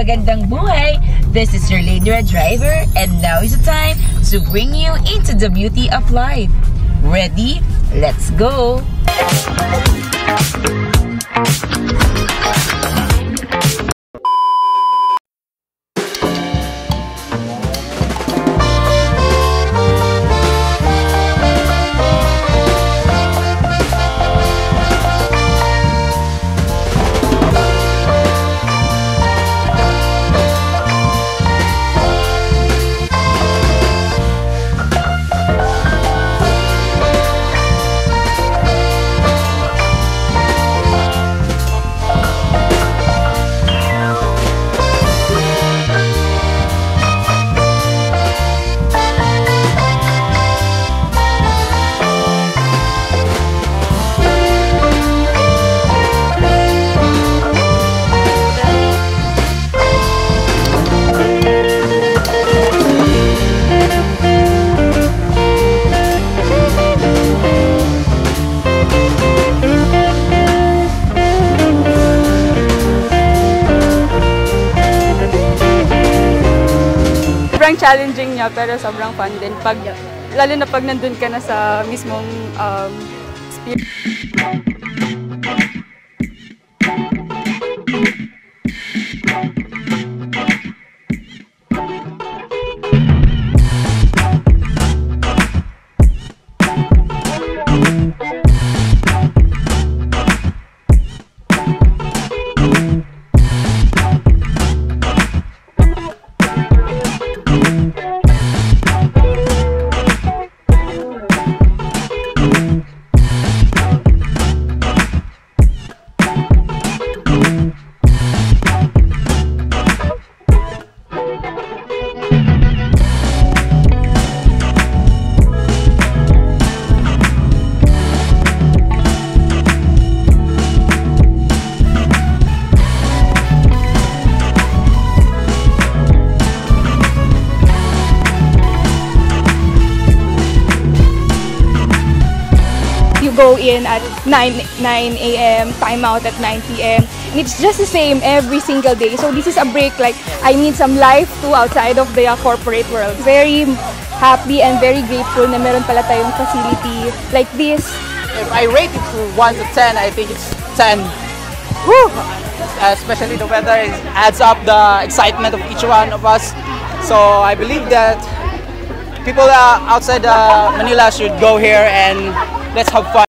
magandang buhay! This is your Lady Red Driver, and now is the time to bring you into the beauty of life. Ready? Let's go! Sobrang challenging niya pero sobrang fun din lalo na pag nandun ka na sa mismong spirit. Go in at 9 a.m., time out at 9 p.m. And it's just the same every single day. So this is a break, like I need some life too outside of the corporate world. Very happy and very grateful na meron pala tayong facility like this. If I rate it from 1 to 10, I think it's 10. Woo! Especially the weather adds up the excitement of each one of us. So I believe that people outside Manila should go here and let's have fun.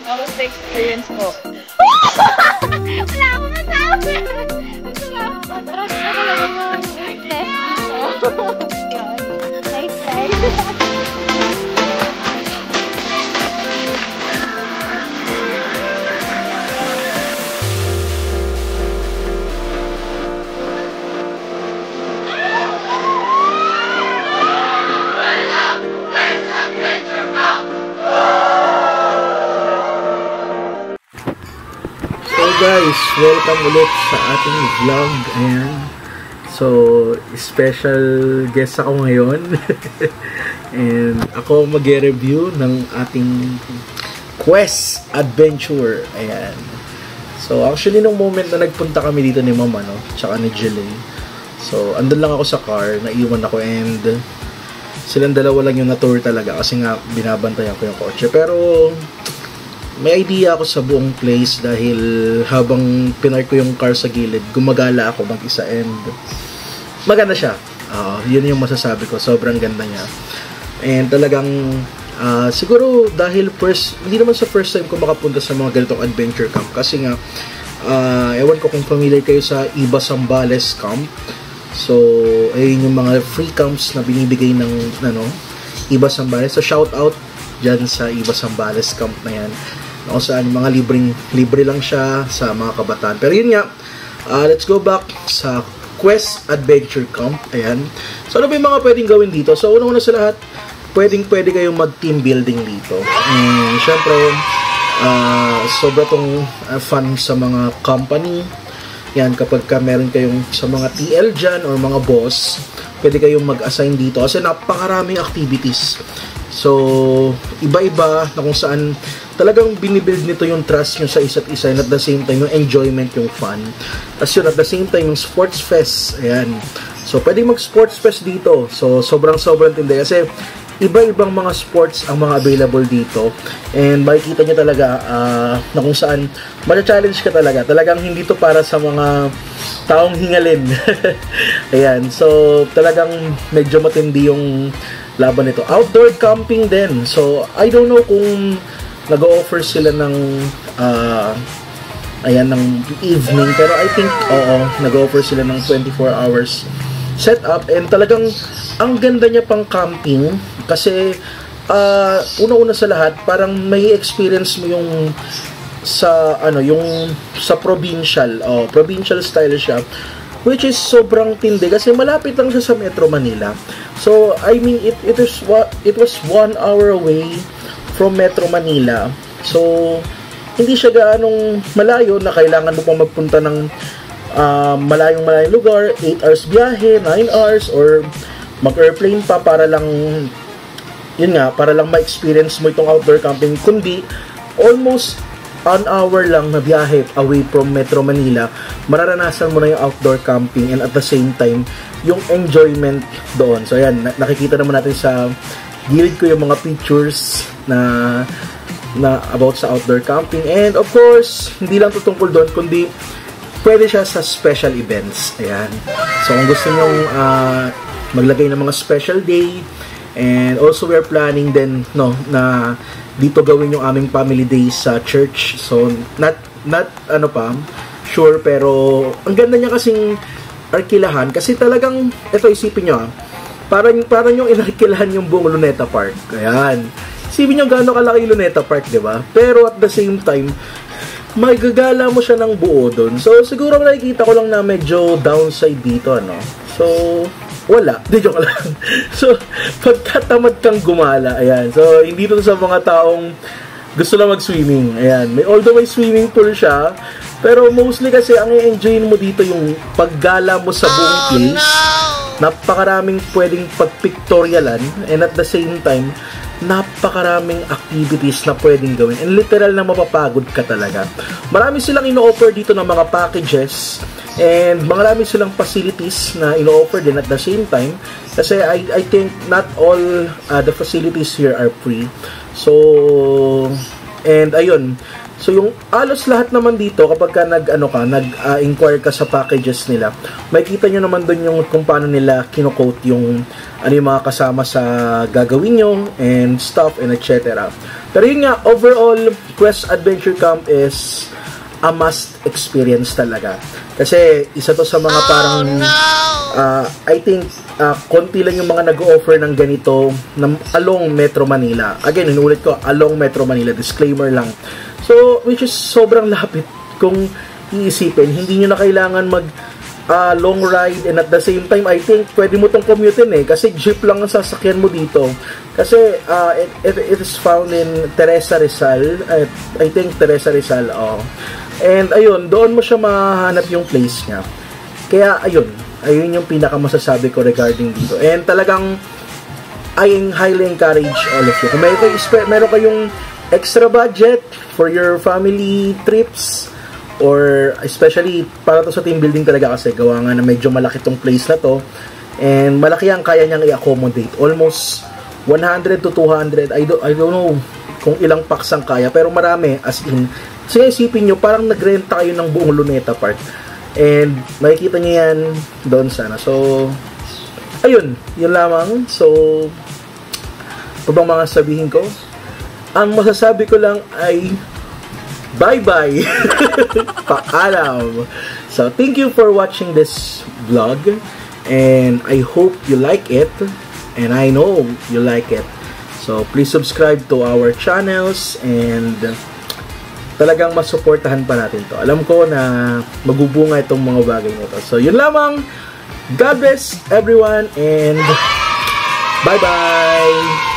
Kamusta experience mo? Wala akong masabi! Wala akong masabi. Nice, nice. Guys, welcome ulit sa ating vlog. Ayan. So, special guest ako ngayon. And ako mag-review ng ating Quest Adventure. Ayan. So, actually, nung moment na nagpunta kami dito ni Mama, no? Tsaka ni Jilly. So, andun lang ako sa car. Naiwan ako and silang dalawa lang yung na-tour talaga kasi nga binabantayan ko yung kotse. Pero may idea ako sa buong place dahil habang pinark ko yung car sa gilid, gumagala ako mag-isa and maganda siya. Yun yung masasabi ko. Sobrang ganda niya. And talagang siguro dahil hindi naman sa first time ko makapunta sa mga ganitong adventure camp kasi nga ewan ko kung familiar kayo sa Iba Zambales Camp. So ayun yung mga free camps na binibigay ng Iba Zambales. So shout out dyan sa Iba Zambales Camp na yan. Kung saan mga libre lang siya sa mga kabataan. Pero yun nga, let's go back sa Quest Adventure Camp. Ayan. So ano ba yung mga pwedeng gawin dito? So unang-una sa lahat, pwede kayong mag-team building dito. And syempre, sobra tong fun sa mga company. Yan, kapag meron kayong sa mga TL dyan or mga boss, pwede kayong mag-assign dito kasi napakaraming activities. So, iba-iba na kung saan talagang binibuild nito yung trust nyo sa isa't isa and at the same time yung enjoyment, yung fun. Tapos yun, at the same time yung sports fest. Ayan. So, pwede mag-sports fest dito. So, sobrang tindi kasi iba-ibang mga sports ang mga available dito. And makikita nyo talaga na kung saan ma-challenge ka talaga. Talagang hindi to para sa mga taong hingalin. Ayan. So, talagang medyo matindi yung laban nito. Outdoor camping din. So, I don't know kung nag-o-offer sila ng ng evening. Pero I think, nag-o-offer sila ng 24 hours setup. And talagang, ang ganda niya pang camping. Kasi, una-una sa lahat, parang may experience mo yung sa, sa provincial. Provincial style siya. Which is sobrang tindi kasi malapit lang siya sa Metro Manila. So, I mean, it was 1 hour away from Metro Manila. So, hindi siya gaanong malayo na kailangan mo pa magpunta ng malayong lugar, 8 hours biyahe, 9 hours, or mag-airplane pa para lang, para lang ma-experience mo itong outdoor camping. Kundi, almost an hour lang na biyahe away from Metro Manila, mararanasan mo na yung outdoor camping and at the same time, yung enjoyment doon. So, ayan, nakikita naman natin sa gilid ko yung mga pictures na about sa outdoor camping. And of course, hindi lang tutungkol doon, kundi pwede siya sa special events. Ayan. So, kung gusto nyong maglagay ng mga special day, and also we are planning din, na dito gawin yung aming family days sa church. So, not sure, pero ang ganda niya kasing arkilahan. Kasi talagang, ito isipin nyo, parang yung inarkilahan yung buong Luneta Park. Ayan. Isipin nyo gano'ng kalaki Luneta Park, diba? Pero at the same time, magagala mo siya ng buo doon. So, siguro nakikita ko lang na medyo downside dito, So, wala. Di joke lang. So, pagkatamad kang gumala, ayan. So, hindi to sa mga taong gusto lang mag-swimming. Ayan. Although may swimming pool siya, pero mostly kasi ang i-enjoyin mo dito yung paggala mo sa buong place. Napakaraming pwedeng pagpictorialan and at the same time, napakaraming activities na pwedeng gawin. And literal na mapapagod ka talaga. Marami silang ino-offer dito ng mga packages and marami silang facilities na ino-offer din at the same time. Kasi I think not all the facilities here are free. So, and ayun. So, yung alos lahat naman dito, kapag ka nag-inquire ka sa packages nila, makikita nyo naman doon yung kung paano nila kino-quote yung yung mga kasama sa gagawin nyo and stuff and etc. Pero yun nga, overall, Quest Adventure Camp is a must experience talaga. Kasi isa to sa mga parang I think konti lang yung mga nag-offer ng ganito along Metro Manila. Again, inuulit ko, along Metro Manila, disclaimer lang. So, which is sobrang lapit kung iisipin. Hindi nyo na kailangan mag long ride, and at the same time, I think pwede mo tong commutein kasi jeep lang ang sasakyan mo dito. Kasi it is found in Teresa Rizal, I think Teresa Rizal, and ayun, doon mo siya mahanap yung place niya. Kaya ayun yung pinaka masasabi ko regarding dito. And talagang I highly encourage all of you. Kung meron kayong extra budget for your family trips, or especially para to sa team building talaga, kasi gawa nga na medyo malaki tong place na to, and malaki ang kaya niyang i-accommodate, almost 100 to 200, I don't know kung ilang packs ang kaya, pero marami, as in. Kasi isipin nyo, parang nagrenta kayo ng buong Luneta Park, and makikita nyo yan doon sana. So ayun, yun lamang. So ito bang mga sabihin ko? Ang masasabi ko lang ay bye-bye! Paalam! So, thank you for watching this vlog, and I hope you like it, and I know you like it. So, please subscribe to our channels, and talagang masuportahan pa natin to. Alam ko na magubunga itong mga bagay nito. So, yun lamang. God bless everyone, and bye-bye!